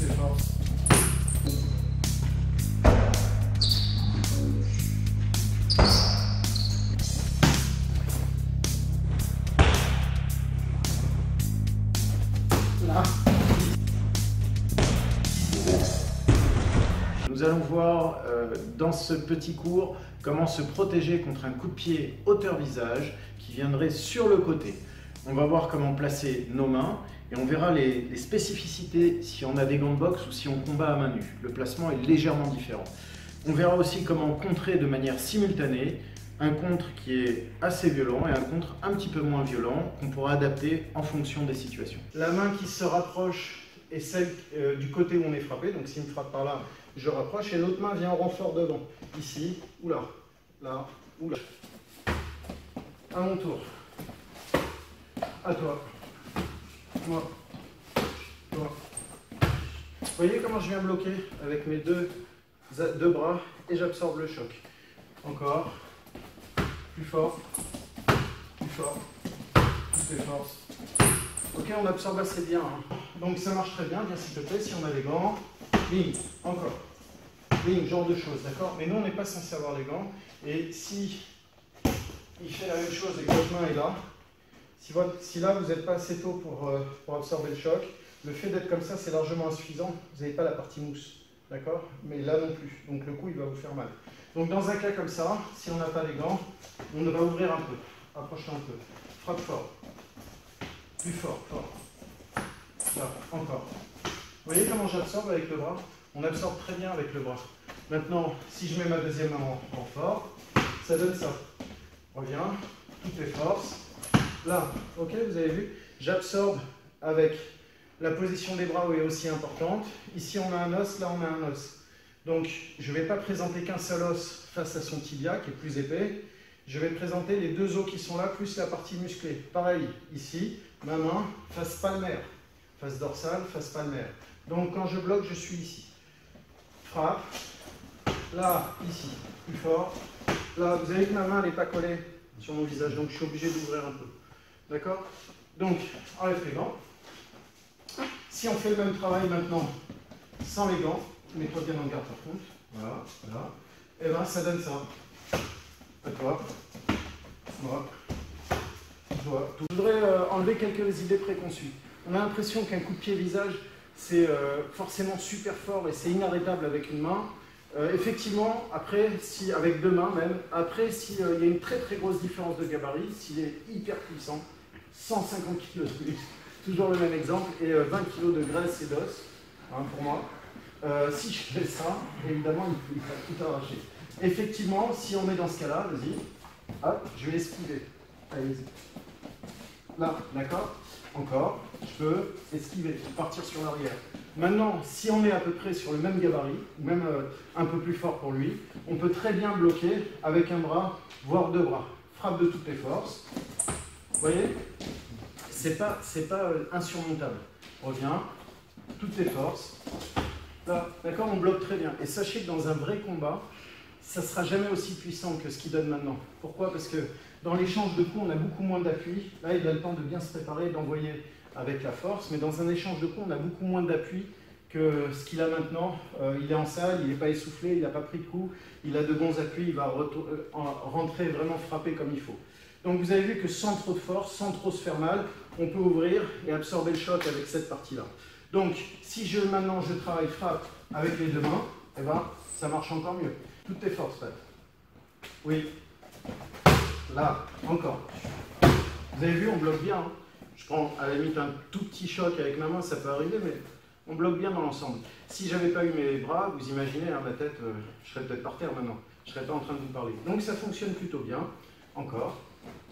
tes forces. Là. Nous allons voir dans ce petit cours comment se protéger contre un coup de pied hauteur visage qui viendrait sur le côté. On va voir comment placer nos mains et on verra les spécificités si on a des gants de boxe ou si on combat à main nue. Le placement est légèrement différent. On verra aussi comment contrer de manière simultanée un contre qui est assez violent et un contre un petit peu moins violent qu'on pourra adapter en fonction des situations. La main qui se rapproche est celle du côté où on est frappé, donc s'il me frappe par là, je rapproche et l'autre main vient en renfort devant, ici ou là, là ou là. À mon tour. À toi. Moi. Toi. Vous voyez comment je viens bloquer avec mes deux bras et j'absorbe le choc. Encore. Plus fort. Plus fort. Toutes les forces. Ok, on absorbe assez bien. Hein. Donc ça marche très bien, bien s'il te plaît, si on a les gants. Bing, encore. Bing, genre de choses, d'accord? Mais nous, on n'est pas censé avoir les gants. Et si il fait la même chose et que votre main est là, si là, vous n'êtes pas assez tôt pour absorber le choc, le fait d'être comme ça, c'est largement insuffisant. Vous n'avez pas la partie mousse, d'accord? Mais là non plus. Donc le coup, il va vous faire mal. Donc dans un cas comme ça, si on n'a pas les gants, on va ouvrir un peu. Approche-toi un peu. Frappe fort. Plus fort, fort. Là, encore. Vous voyez comment j'absorbe avec le bras? On absorbe très bien avec le bras. Maintenant, si je mets ma deuxième main en fort, ça donne ça. Reviens, toutes les forces. Là, ok, vous avez vu, j'absorbe avec la position des bras où est aussi importante. Ici, on a un os, là, on a un os. Donc, je ne vais pas présenter qu'un seul os face à son tibia, qui est plus épais. Je vais présenter les deux os qui sont là, plus la partie musclée. Pareil, ici, ma main, face palmaire. Face dorsale, face palmaire. Donc, quand je bloque, je suis ici. Frappe. Là, ici, plus fort. Là, vous avez que ma main n'est pas collée sur mon visage, donc je suis obligé d'ouvrir un peu. D'accord? Donc, enlève les gants. Si on fait le même travail maintenant, sans les gants, mets-toi bien en garde par contre. Voilà, voilà. Et bien, ça donne ça. À toi. Moi. Toi. Je voudrais enlever quelques idées préconçues. On a l'impression qu'un coup de pied visage, c'est forcément super fort et c'est inarrêtable avec une main. Effectivement, après, si avec deux mains même, après, s'il y a une très très grosse différence de gabarit, s'il est hyper puissant, 150 kg de plus, toujours le même exemple, et 20 kg de graisse et d'os, hein, pour moi. Si je fais ça, évidemment, il va tout arracher. Effectivement, si on est dans ce cas-là, vas-y, hop, je vais esquiver. Allez-y. Là, d'accord? Encore, je peux esquiver, partir sur l'arrière. Maintenant, si on est à peu près sur le même gabarit, ou même un peu plus fort pour lui, on peut très bien bloquer avec un bras, voire deux bras. Frappe de toutes les forces. Vous voyez? C'est pas insurmontable. Reviens, toutes les forces. Là, d'accord, on bloque très bien. Et sachez que dans un vrai combat, ça ne sera jamais aussi puissant que ce qu'il donne maintenant. Pourquoi? Parce que dans l'échange de coups, on a beaucoup moins d'appui. Là, il a le temps de bien se préparer, d'envoyer avec la force. Mais dans un échange de coups, on a beaucoup moins d'appui que ce qu'il a maintenant. Il est en salle, il n'est pas essoufflé, il n'a pas pris de coups, il a de bons appuis, il va rentrer vraiment frappé comme il faut. Donc vous avez vu que sans trop de force, sans trop se faire mal, on peut ouvrir et absorber le choc avec cette partie-là. Donc si maintenant je travaille frappe avec les deux mains, eh ben, ça marche encore mieux. Toutes tes forces, Pat. Oui. Là, encore. Vous avez vu, on bloque bien. Hein. Je prends à la limite un tout petit choc avec ma main, ça peut arriver, mais on bloque bien dans l'ensemble. Si j'avais pas eu mes bras, vous imaginez, hein, ma tête, je serais peut-être par terre maintenant. Je serais pas en train de vous parler. Donc ça fonctionne plutôt bien. Encore.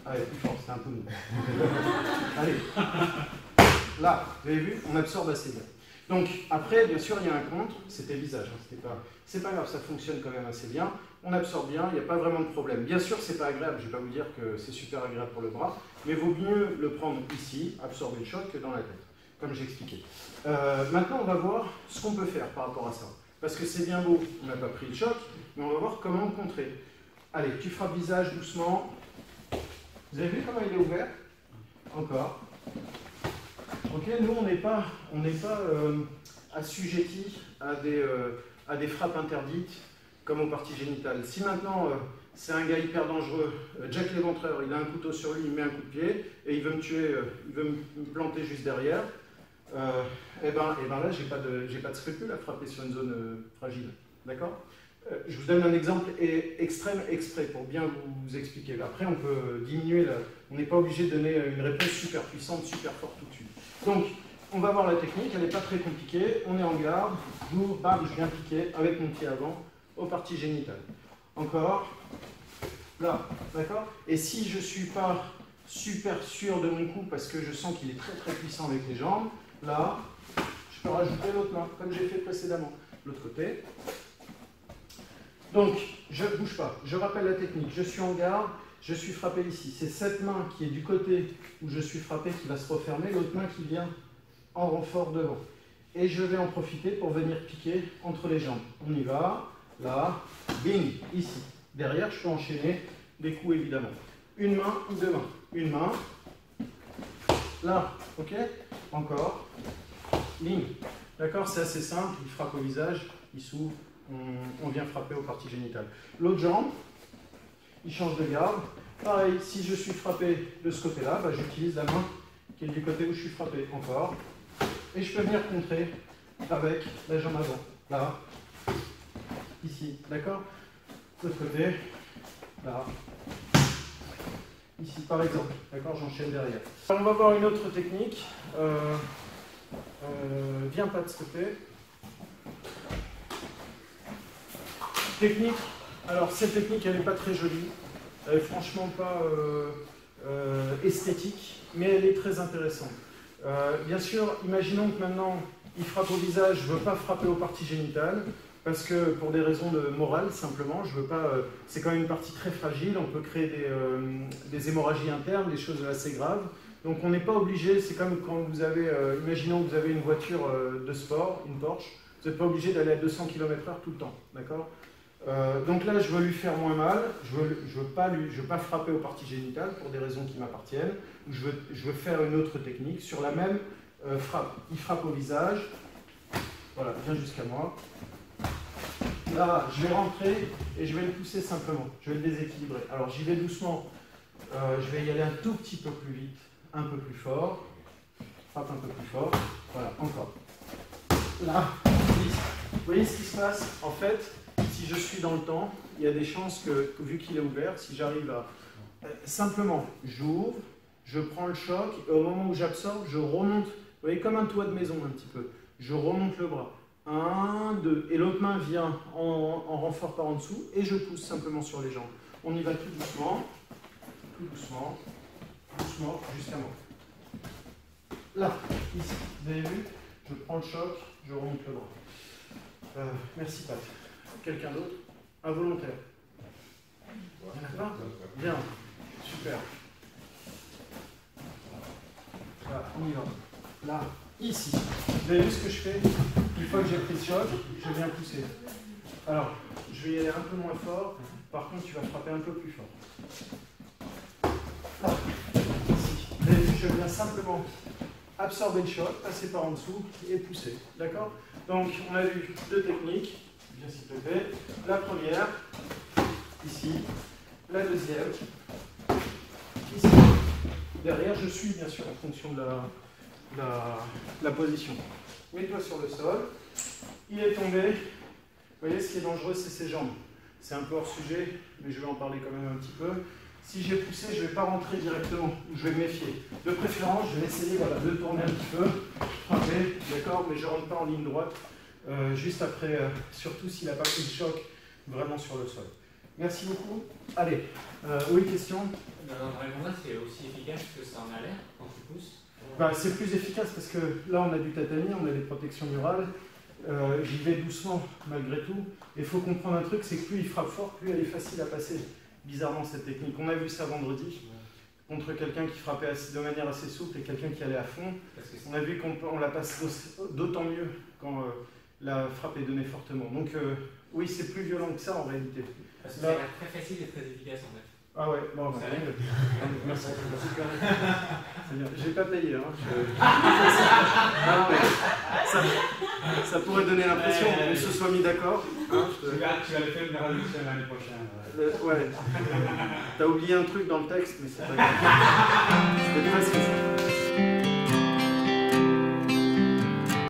Allez, plus fort, c'était un peu mou. Allez. Là, vous avez vu, on absorbe assez bien. Donc après, bien sûr, il y a un contre, c'était visage. Hein, c'est pas grave, ça fonctionne quand même assez bien. On absorbe bien, il n'y a pas vraiment de problème. Bien sûr, c'est pas agréable, je ne vais pas vous dire que c'est super agréable pour le bras, mais vaut mieux le prendre ici, absorber le choc, que dans la tête, comme j'expliquais. Maintenant, on va voir ce qu'on peut faire par rapport à ça. Parce que c'est bien beau, on n'a pas pris le choc, mais on va voir comment contrer. Allez, tu frappes visage doucement. Vous avez vu comment il est ouvert? Encore. Ok, nous on n'est pas assujetti à des frappes interdites, comme aux parties génitales. Si maintenant c'est un gars hyper dangereux, Jack l'Éventreur, il a un couteau sur lui, il met un coup de pied, et il veut me tuer, il veut me planter juste derrière, et ben là, j'ai pas de scrupule à frapper sur une zone fragile. D'accord ? Je vous donne un exemple extrême exprès pour bien vous expliquer. Après, on peut diminuer, on n'est pas obligé de donner une réponse super puissante, super forte tout de suite. Donc, on va voir la technique, elle n'est pas très compliquée. On est en garde, j'ouvre, bam, je viens piquer avec mon pied avant aux parties génitales. Encore, là, d'accord? Et si je ne suis pas super sûr de mon coup parce que je sens qu'il est très très puissant avec les jambes, là, je peux rajouter l'autre main, comme j'ai fait précédemment. L'autre côté. Donc, je ne bouge pas. Je rappelle la technique. Je suis en garde, je suis frappé ici. C'est cette main qui est du côté où je suis frappé qui va se refermer, l'autre main qui vient en renfort devant. Et je vais en profiter pour venir piquer entre les jambes. On y va. Là, bing, ici. Derrière, je peux enchaîner des coups évidemment. Une main ou deux mains. Une main. Là, ok? Encore. Bing. D'accord? C'est assez simple. Il frappe au visage, il s'ouvre. On vient frapper aux parties génitales. L'autre jambe, il change de garde. Pareil, si je suis frappé de ce côté-là, bah, j'utilise la main qui est du côté où je suis frappé. Encore. Et je peux venir contrer avec la jambe avant. Là, ici. D'accord? L'autre côté, là, ici par exemple. D'accord? J'enchaîne derrière. Alors, on va voir une autre technique. Viens pas de ce côté. Technique, alors cette technique elle n'est pas très jolie, elle n'est franchement pas esthétique, mais elle est très intéressante. Bien sûr, imaginons que maintenant il frappe au visage, je ne veux pas frapper aux parties génitales, parce que pour des raisons de morale simplement, je veux pas. C'est quand même une partie très fragile, on peut créer des hémorragies internes, des choses assez graves. Donc on n'est pas obligé, c'est comme quand vous avez, imaginons que vous avez une voiture de sport, une Porsche, vous n'êtes pas obligé d'aller à 200 km/h tout le temps, d'accord? Donc là, je veux lui faire moins mal, je veux pas frapper aux parties génitales pour des raisons qui m'appartiennent, je veux faire une autre technique sur la même frappe. Il frappe au visage, voilà, viens jusqu'à moi. Là, je vais rentrer et je vais le pousser simplement, je vais le déséquilibrer. Alors j'y vais doucement, je vais y aller un tout petit peu plus vite, un peu plus fort, frappe un peu plus fort, voilà, encore. Là, vous voyez ce qui se passe? En fait, si je suis dans le temps, il y a des chances que vu qu'il est ouvert, si j'arrive à... simplement, j'ouvre, je prends le choc, et au moment où j'absorbe, je remonte, vous voyez, comme un toit de maison un petit peu. Je remonte le bras. 1, 2, et l'autre main vient en renfort par en dessous, et je pousse simplement sur les jambes. On y va tout doucement, doucement, jusqu'à moi. Là, ici, vous avez vu, je prends le choc, je remonte le bras. Merci Pat. Quelqu'un d'autre? Un volontaire? Il n'y en a pas? Bien, super. Là, on y va. Là, ici. Vous avez vu ce que je fais? Une fois que j'ai pris ce choc, je viens pousser. Alors, je vais y aller un peu moins fort. Par contre, tu vas frapper un peu plus fort. Là, ici. Vous avez vu, je viens simplement absorber le choc, passer par en dessous et pousser. D'accord? Donc, on a vu deux techniques. Bien s'il te plaît. La première, ici. La deuxième, ici. Derrière, je suis bien sûr en fonction de la position. Mets-toi sur le sol. Il est tombé. Vous voyez, ce qui est dangereux, c'est ses jambes. C'est un peu hors sujet, mais je vais en parler quand même un petit peu. Si j'ai poussé, je ne vais pas rentrer directement. Je vais me méfier. De préférence, je vais essayer voilà, de tourner un petit peu, frapper, d'accord, mais je ne rentre pas en ligne droite. Juste après, surtout s'il n'a pas pris le choc vraiment sur le sol. Merci beaucoup. Allez, oui, question? Dans un vrai combat, c'est aussi efficace que ça en a l'air quand tu pousses? Bah, c'est plus efficace parce que là, on a du tatami, on a des protections murales. J'y vais doucement malgré tout. Il faut comprendre un truc, c'est que plus il frappe fort, plus elle est facile à passer. Bizarrement, cette technique. On a vu ça vendredi. Contre quelqu'un qui frappait de manière assez souple et quelqu'un qui allait à fond. On a vu qu'on la passe d'autant mieux quand la frappe est donnée fortement. Donc oui, c'est plus violent que ça en réalité. Parce que ça a l'air très facile et très efficace en fait. Ah ouais, bon, bah, merci. C'est bien. J'ai pas payé, hein. Non, mais Ça pourrait donner l'impression qu'on se soit mis d'accord. Hein, tu vas le faire une traduction l'année prochaine. Ouais. T'as oublié un truc dans le texte, mais c'est pas grave.